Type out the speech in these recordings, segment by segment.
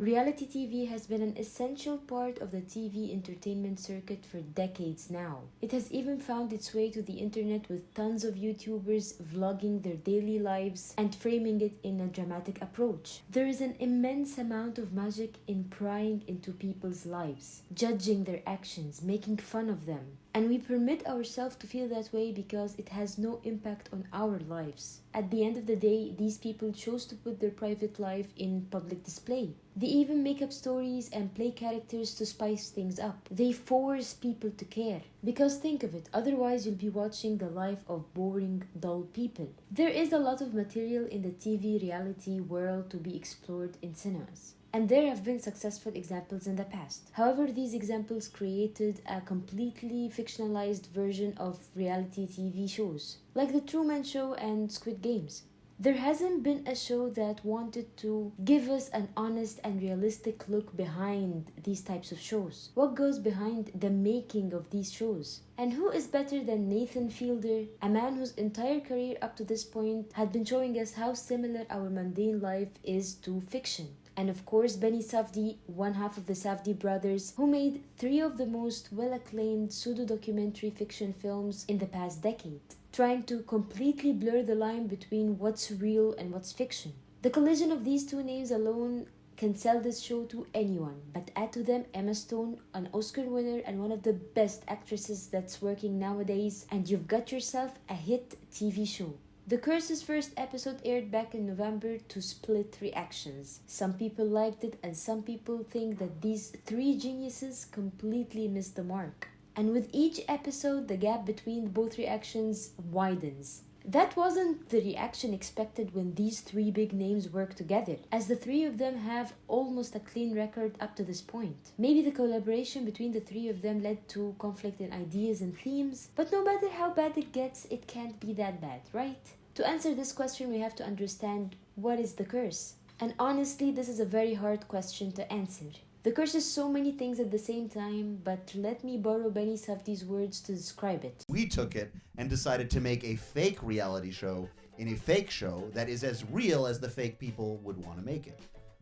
Reality TV has been an essential part of the TV entertainment circuit for decades now. It has even found its way to the internet with tons of YouTubers vlogging their daily lives and framing it in a dramatic approach. There is an immense amount of magic in prying into people's lives, judging their actions, making fun of them. And we permit ourselves to feel that way because it has no impact on our lives. At the end of the day, these people chose to put their private life in public display. They even make up stories and play characters to spice things up. They force people to care. Because think of it, otherwise you'll be watching the life of boring, dull people. There is a lot of material in the TV reality world to be explored in cinemas. And there have been successful examples in the past. However, these examples created a completely fictionalized version of reality TV shows, like The Truman Show and Squid Games. There hasn't been a show that wanted to give us an honest and realistic look behind these types of shows. What goes behind the making of these shows? And who is better than Nathan Fielder, a man whose entire career up to this point had been showing us how similar our mundane life is to fiction. And of course, Benny Safdie, one half of the Safdie brothers, who made 3 of the most well-acclaimed pseudo-documentary fiction films in the past decade, trying to completely blur the line between what's real and what's fiction. The collision of these 2 names alone can sell this show to anyone, but add to them Emma Stone, an Oscar winner and one of the best actresses that's working nowadays, and you've got yourself a hit TV show. The Curse's first episode aired back in November to split reactions. Some people liked it and some people think that these 3 geniuses completely missed the mark. And with each episode, the gap between both reactions widens. That wasn't the reaction expected when these 3 big names work together, as the 3 of them have almost a clean record up to this point. Maybe the collaboration between the 3 of them led to conflict in ideas and themes, but no matter how bad it gets, it can't be that bad, right? To answer this question, we have to understand what is the curse. And honestly, this is a very hard question to answer. The curse is so many things at the same time, but let me borrow Benny Safdie's words to describe it. We took it and decided to make a fake reality show in a fake show that is as real as the fake people would want to make it,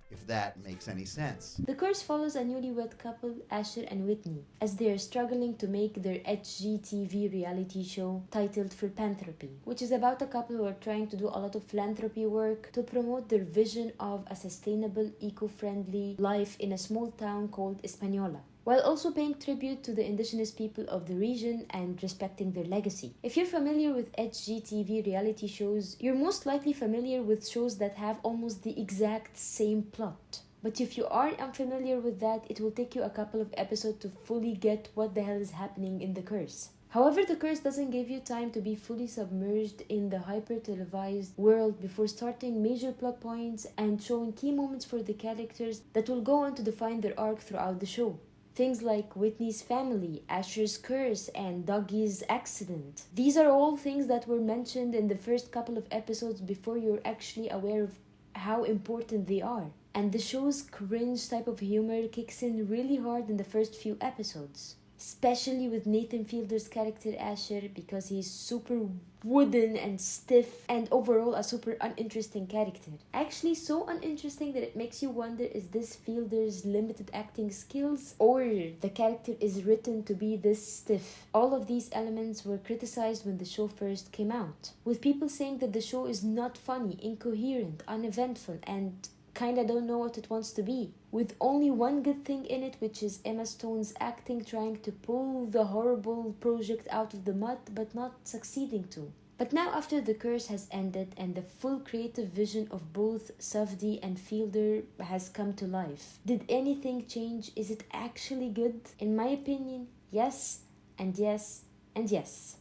if that makes any sense. The Curse follows a newlywed couple, Asher and Whitney, as they are struggling to make their HGTV reality show titled Philanthropy, which is about a couple who are trying to do a lot of philanthropy work to promote their vision of a sustainable, eco-friendly life in a small town called Hispaniola, while also paying tribute to the indigenous people of the region and respecting their legacy. If you're familiar with HGTV reality shows, you're most likely familiar with shows that have almost the exact same plot. But if you are unfamiliar with that, it will take you a couple of episodes to fully get what the hell is happening in The Curse. However, The Curse doesn't give you time to be fully submerged in the hyper-televised world before starting major plot points and showing key moments for the characters that will go on to define their arc throughout the show. Things like Whitney's family, Asher's curse, and Dougie's accident. These are all things that were mentioned in the first couple of episodes before you're actually aware of how important they are. And the show's cringe type of humor kicks in really hard in the first few episodes. Especially with Nathan Fielder's character Asher, because he's super wooden and stiff and overall a super uninteresting character. Actually so uninteresting that it makes you wonder, is this Fielder's limited acting skills or the character is written to be this stiff? All of these elements were criticized when the show first came out, with people saying that the show is not funny, incoherent, uneventful, and kinda don't know what it wants to be, with only one good thing in it, which is Emma Stone's acting, trying to pull the horrible project out of the mud but not succeeding to. But now, after The Curse has ended and the full creative vision of both Safdie and Fielder has come to life, did anything change? Is it actually good? In my opinion, yes, and yes, and yes.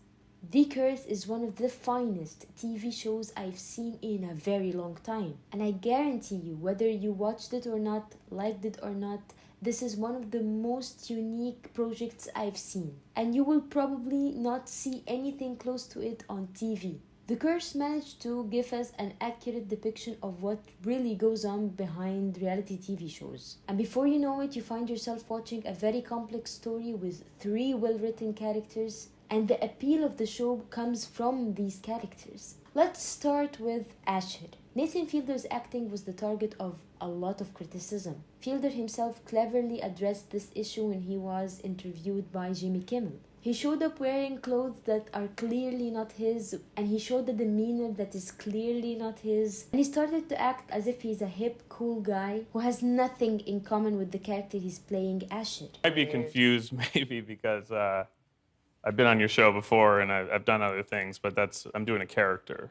The Curse is one of the finest TV shows I've seen in a very long time. And I guarantee you, whether you watched it or not, liked it or not, this is one of the most unique projects I've seen. And you will probably not see anything close to it on TV. The Curse managed to give us an accurate depiction of what really goes on behind reality TV shows. And before you know it, you find yourself watching a very complex story with 3 well-written characters, and the appeal of the show comes from these characters. Let's start with Asher. Nathan Fielder's acting was the target of a lot of criticism. Fielder himself cleverly addressed this issue when he was interviewed by Jimmy Kimmel. He showed up wearing clothes that are clearly not his, and he showed a demeanor that is clearly not his. And he started to act as if he's a hip, cool guy who has nothing in common with the character he's playing, Asher. I'd be confused maybe because I've been on your show before and I've done other things, but I'm doing a character,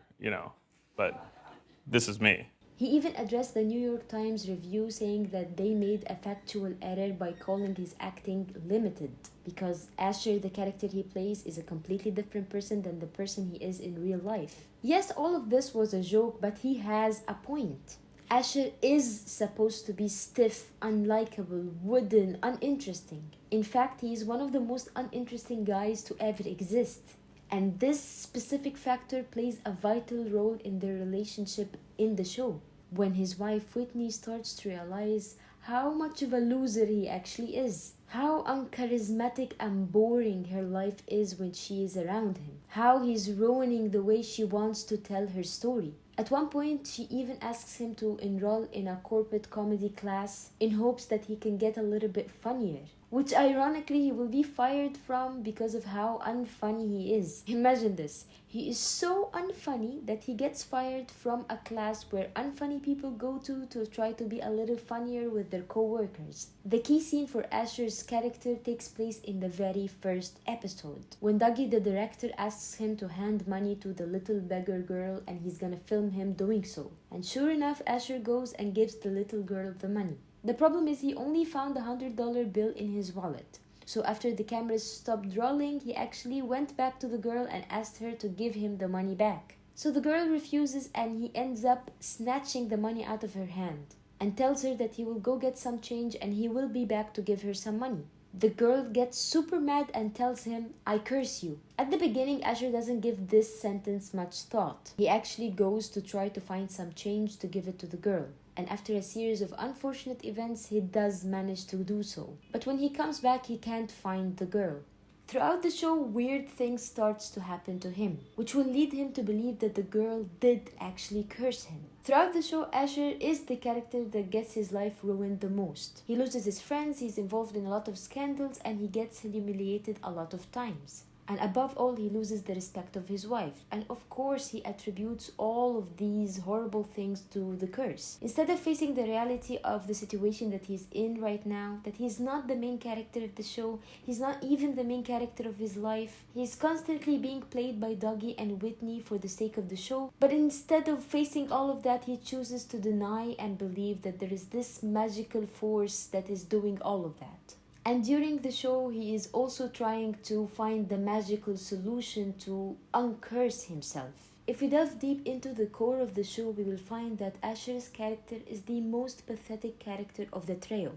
but this is me. He even addressed the New York Times review saying that they made a factual error by calling his acting limited because Asher, the character he plays, is a completely different person than the person he is in real life. Yes, all of this was a joke, but he has a point. Asher is supposed to be stiff, unlikable, wooden, uninteresting. In fact, he is one of the most uninteresting guys to ever exist. And this specific factor plays a vital role in their relationship in the show. When his wife Whitney starts to realize how much of a loser he actually is, how uncharismatic and boring her life is when she is around him, how he's ruining the way she wants to tell her story. At one point, she even asks him to enroll in a corporate comedy class in hopes that he can get a little bit funnier, which ironically he will be fired from because of how unfunny he is. Imagine this. He is so unfunny that he gets fired from a class where unfunny people go to try to be a little funnier with their co-workers. The key scene for Asher's character takes place in the very first episode, when Dougie the director asks him to hand money to the little beggar girl and he's gonna film him doing so. And sure enough, Asher goes and gives the little girl the money. The problem is he only found a $100 bill in his wallet. So after the cameras stopped rolling, he actually went back to the girl and asked her to give him the money back. So the girl refuses and he ends up snatching the money out of her hand and tells her that he will go get some change and he will be back to give her some money. The girl gets super mad and tells him, "I curse you." At the beginning, Asher doesn't give this sentence much thought. He actually goes to try to find some change to give it to the girl. And after a series of unfortunate events, he does manage to do so. But when he comes back, he can't find the girl. Throughout the show, weird things starts to happen to him, which will lead him to believe that the girl did actually curse him. Throughout the show, Asher is the character that gets his life ruined the most. He loses his friends, he's involved in a lot of scandals, and he gets humiliated a lot of times. And above all, he loses the respect of his wife. And of course, he attributes all of these horrible things to the curse. Instead of facing the reality of the situation that he's in right now, that he's not the main character of the show, he's not even the main character of his life, he's constantly being played by Dougie and Whitney for the sake of the show. But instead of facing all of that, he chooses to deny and believe that there is this magical force that is doing all of that. And during the show, he is also trying to find the magical solution to uncurse himself. If we delve deep into the core of the show, we will find that Asher's character is the most pathetic character of the trio.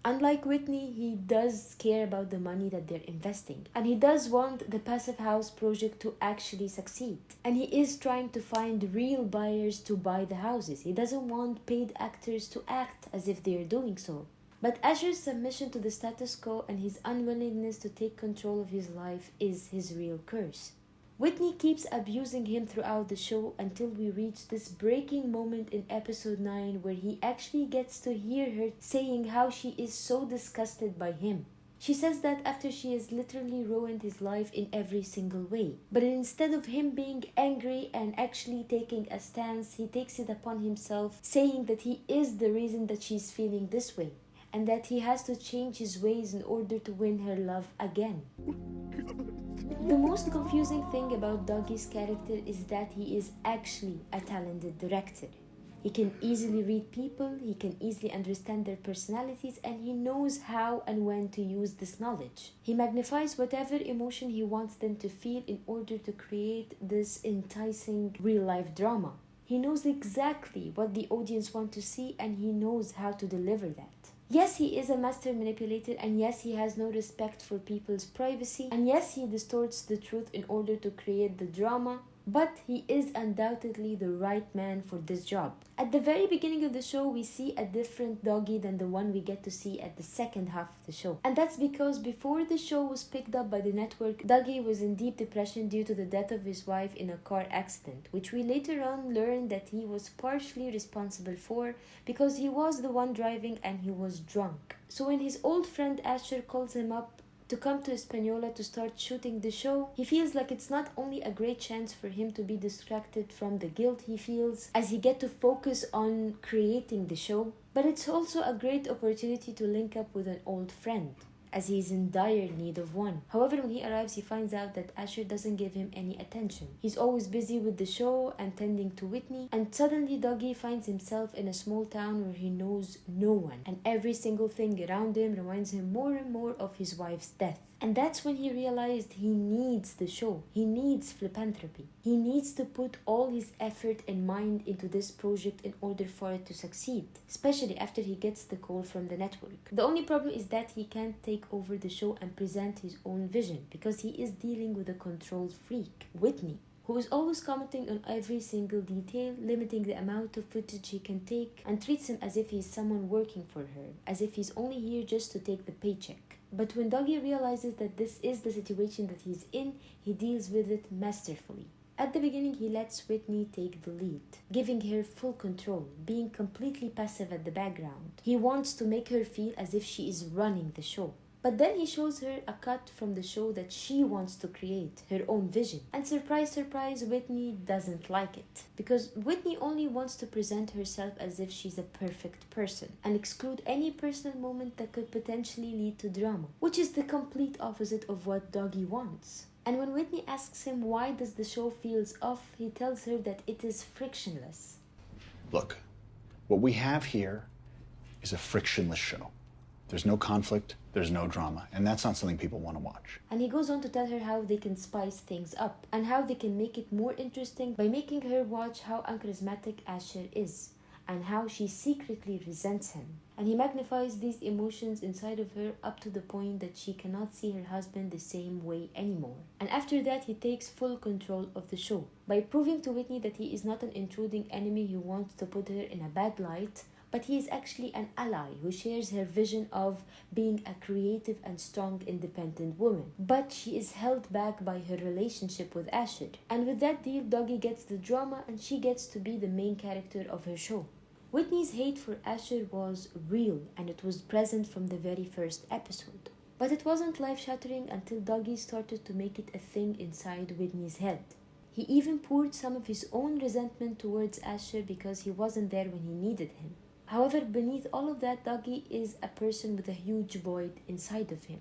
Unlike Whitney, he does care about the money that they're investing. And he does want the Passive House project to actually succeed. And he is trying to find real buyers to buy the houses. He doesn't want paid actors to act as if they are doing so. But Asher's submission to the status quo and his unwillingness to take control of his life is his real curse. Whitney keeps abusing him throughout the show until we reach this breaking moment in episode 9 where he actually gets to hear her saying how she is so disgusted by him. She says that after she has literally ruined his life in every single way. But instead of him being angry and actually taking a stance, he takes it upon himself, saying that he is the reason that she's feeling this way, and that he has to change his ways in order to win her love again. The most confusing thing about Dougie's character is that he is actually a talented director. He can easily read people, he can easily understand their personalities, and he knows how and when to use this knowledge. He magnifies whatever emotion he wants them to feel in order to create this enticing real-life drama. He knows exactly what the audience wants to see, and he knows how to deliver that. Yes, he is a master manipulator, and yes, he has no respect for people's privacy, and yes, he distorts the truth in order to create the drama, But he is undoubtedly the right man for this job. At the very beginning of the show, we see a different Dougie than the one we get to see at the second half of the show. And that's because before the show was picked up by the network, Dougie was in deep depression due to the death of his wife in a car accident, which we later on learned that he was partially responsible for because he was the one driving and he was drunk. So when his old friend Asher calls him up to come to Hispaniola to start shooting the show, he feels like it's not only a great chance for him to be distracted from the guilt he feels as he get to focus on creating the show, but it's also a great opportunity to link up with an old friend, as he is in dire need of one. However, when he arrives, he finds out that Asher doesn't give him any attention. He's always busy with the show and tending to Whitney, and suddenly Dougie finds himself in a small town where he knows no one, and every single thing around him reminds him more and more of his wife's death. And that's when he realized he needs the show. He needs philanthropy. He needs to put all his effort and mind into this project in order for it to succeed, especially after he gets the call from the network. The only problem is that he can't take over the show and present his own vision because he is dealing with a control freak, Whitney, who is always commenting on every single detail, limiting the amount of footage he can take, and treats him as if he's someone working for her, as if he's only here just to take the paycheck. But when Dougie realizes that this is the situation that he's in, he deals with it masterfully. At the beginning, he lets Whitney take the lead, giving her full control, being completely passive at the background. He wants to make her feel as if she is running the show. But then he shows her a cut from the show that she wants to create, her own vision. And surprise, surprise, Whitney doesn't like it. Because Whitney only wants to present herself as if she's a perfect person and exclude any personal moment that could potentially lead to drama, which is the complete opposite of what Dougie wants. And when Whitney asks him why does the show feels off, he tells her that it is frictionless. Look, what we have here is a frictionless show. There's no conflict, there's no drama, and that's not something people want to watch. And he goes on to tell her how they can spice things up and how they can make it more interesting by making her watch how uncharismatic Asher is and how she secretly resents him. And he magnifies these emotions inside of her up to the point that she cannot see her husband the same way anymore. And after that, he takes full control of the show by proving to Whitney that he is not an intruding enemy who wants to put her in a bad light, but he is actually an ally who shares her vision of being a creative and strong independent woman. But she is held back by her relationship with Asher. And with that deal, Dougie gets the drama and she gets to be the main character of her show. Whitney's hate for Asher was real and it was present from the very first episode. But it wasn't life-shattering until Dougie started to make it a thing inside Whitney's head. He even poured some of his own resentment towards Asher because he wasn't there when he needed him. However, beneath all of that, Dougie is a person with a huge void inside of him.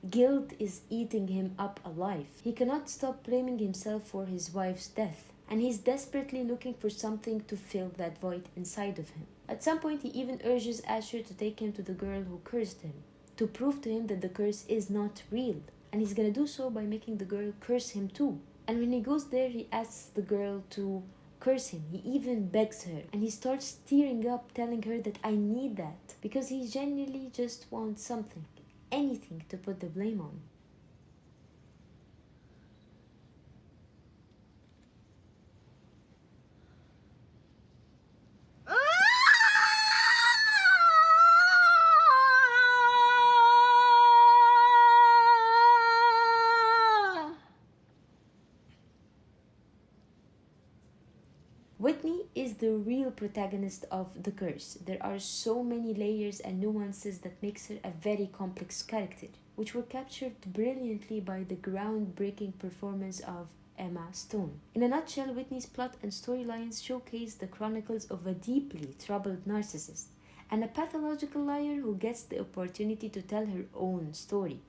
Guilt is eating him up alive. He cannot stop blaming himself for his wife's death, and he's desperately looking for something to fill that void inside of him. At some point, he even urges Asher to take him to the girl who cursed him, to prove to him that the curse is not real, and he's gonna do so by making the girl curse him too. And when he goes there, he asks the girl to curse him. He even begs her and he starts tearing up, telling her that I need that because he genuinely just wants something, anything to put the blame on. Whitney is the real protagonist of The Curse. There are so many layers and nuances that makes her a very complex character, which were captured brilliantly by the groundbreaking performance of Emma Stone. In a nutshell, Whitney's plot and storylines showcase the chronicles of a deeply troubled narcissist and a pathological liar who gets the opportunity to tell her own story.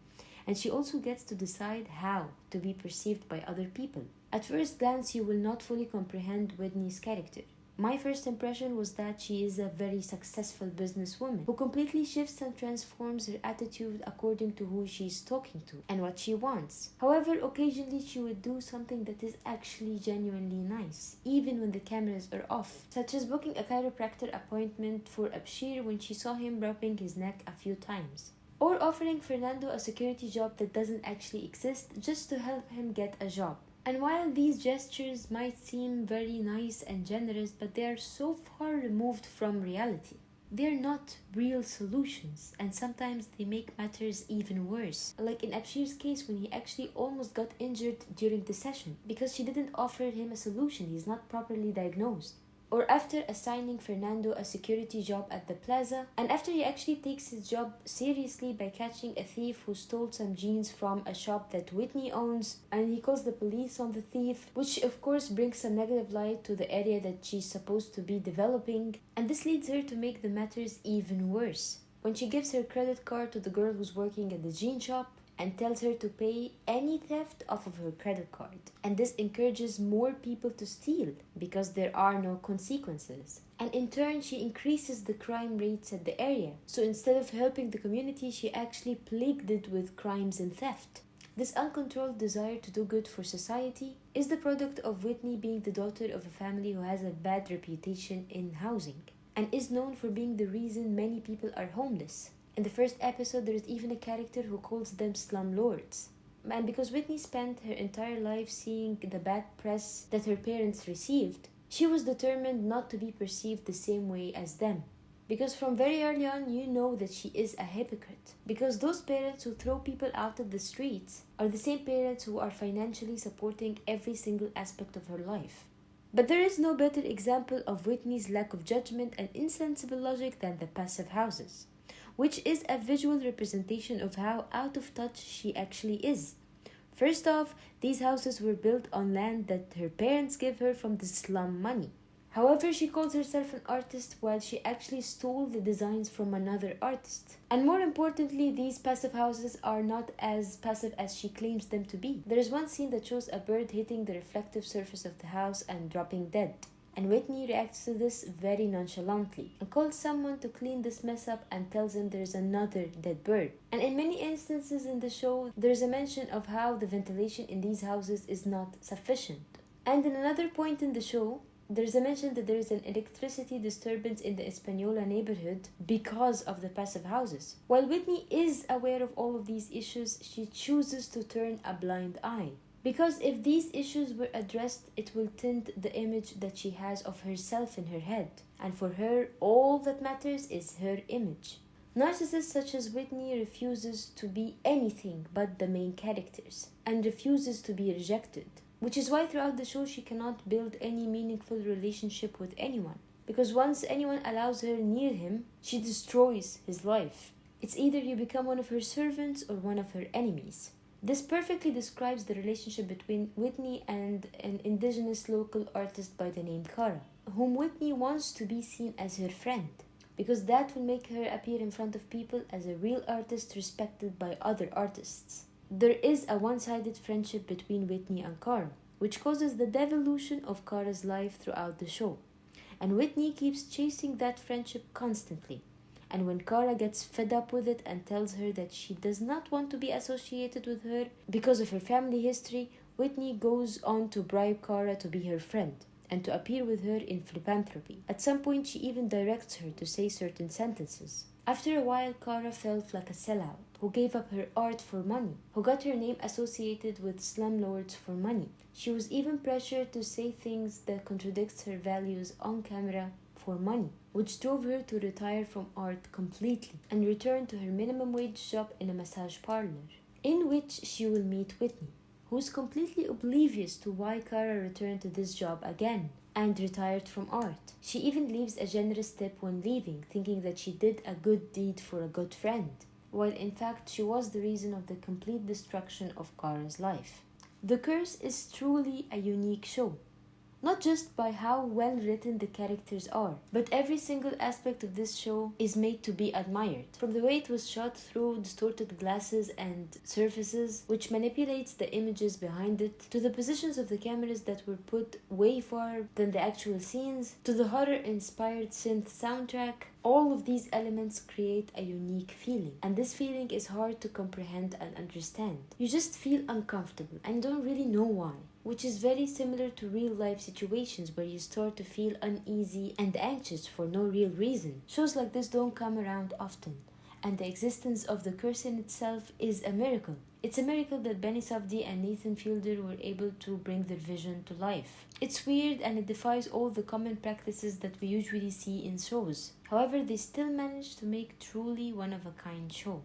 And she also gets to decide how to be perceived by other people. At first glance, you will not fully comprehend Whitney's character. My first impression was that she is a very successful businesswoman who completely shifts and transforms her attitude according to who she's talking to and what she wants. However, occasionally she would do something that is actually genuinely nice, even when the cameras are off, such as booking a chiropractor appointment for Abshir when she saw him rubbing his neck a few times, or offering Fernando a security job that doesn't actually exist just to help him get a job. And while these gestures might seem very nice and generous, but they are so far removed from reality. They're not real solutions, and sometimes they make matters even worse. Like in Abshir's case, when he actually almost got injured during the session because she didn't offer him a solution, he's not properly diagnosed. Or after assigning Fernando a security job at the plaza, and after he actually takes his job seriously by catching a thief who stole some jeans from a shop that Whitney owns, and he calls the police on the thief, which of course brings some negative light to the area that she's supposed to be developing, and this leads her to make the matters even worse. When she gives her credit card to the girl who's working at the jean shop, and tells her to pay any theft off of her credit card. And this encourages more people to steal because there are no consequences. And in turn, she increases the crime rates at the area. So instead of helping the community, she actually plagued it with crimes and theft. This uncontrolled desire to do good for society is the product of Whitney being the daughter of a family who has a bad reputation in housing and is known for being the reason many people are homeless. In the first episode, there is even a character who calls them slumlords. And because Whitney spent her entire life seeing the bad press that her parents received, she was determined not to be perceived the same way as them. Because from very early on, you know that she is a hypocrite. Because those parents who throw people out of the streets are the same parents who are financially supporting every single aspect of her life. But there is no better example of Whitney's lack of judgment and insensible logic than the passive houses, which is a visual representation of how out of touch she actually is. First off, these houses were built on land that her parents gave her from the slum money. However, she calls herself an artist while she actually stole the designs from another artist. And more importantly, these passive houses are not as passive as she claims them to be. There is one scene that shows a bird hitting the reflective surface of the house and dropping dead. And Whitney reacts to this very nonchalantly and calls someone to clean this mess up and tells him there's another dead bird. And in many instances in the show, there's a mention of how the ventilation in these houses is not sufficient. And in another point in the show, there's a mention that there is an electricity disturbance in the Española neighborhood because of the passive houses. While Whitney is aware of all of these issues, she chooses to turn a blind eye. Because if these issues were addressed, it will tint the image that she has of herself in her head. And for her, all that matters is her image. Narcissists such as Whitney refuses to be anything but the main characters and refuses to be rejected. Which is why throughout the show she cannot build any meaningful relationship with anyone. Because once anyone allows her near him, she destroys his life. It's either you become one of her servants or one of her enemies. This perfectly describes the relationship between Whitney and an indigenous local artist by the name Cara, whom Whitney wants to be seen as her friend, because that will make her appear in front of people as a real artist respected by other artists. There is a one-sided friendship between Whitney and Cara, which causes the devolution of Cara's life throughout the show, and Whitney keeps chasing that friendship constantly. And when Cara gets fed up with it and tells her that she does not want to be associated with her because of her family history, Whitney goes on to bribe Cara to be her friend and to appear with her in philanthropy. At some point, she even directs her to say certain sentences. After a while, Cara felt like a sellout, who gave up her art for money, who got her name associated with slumlords for money. She was even pressured to say things that contradicts her values on camera for money, which drove her to retire from art completely and return to her minimum wage job in a massage parlor, in which she will meet Whitney, who's completely oblivious to why Cara returned to this job again and retired from art. She even leaves a generous tip when leaving, thinking that she did a good deed for a good friend, while in fact she was the reason of the complete destruction of Cara's life. The Curse is truly a unique show, not just by how well written the characters are, but every single aspect of this show is made to be admired. From the way it was shot through distorted glasses and surfaces, which manipulates the images behind it, to the positions of the cameras that were put way far than the actual scenes, to the horror-inspired synth soundtrack. All of these elements create a unique feeling, and this feeling is hard to comprehend and understand. You just feel uncomfortable and don't really know why, which is very similar to real-life situations where you start to feel uneasy and anxious for no real reason. Shows like this don't come around often, and the existence of the curse in itself is a miracle. It's a miracle that Benny Safdie and Nathan Fielder were able to bring their vision to life. It's weird and it defies all the common practices that we usually see in shows. However, they still managed to make truly one-of-a-kind show.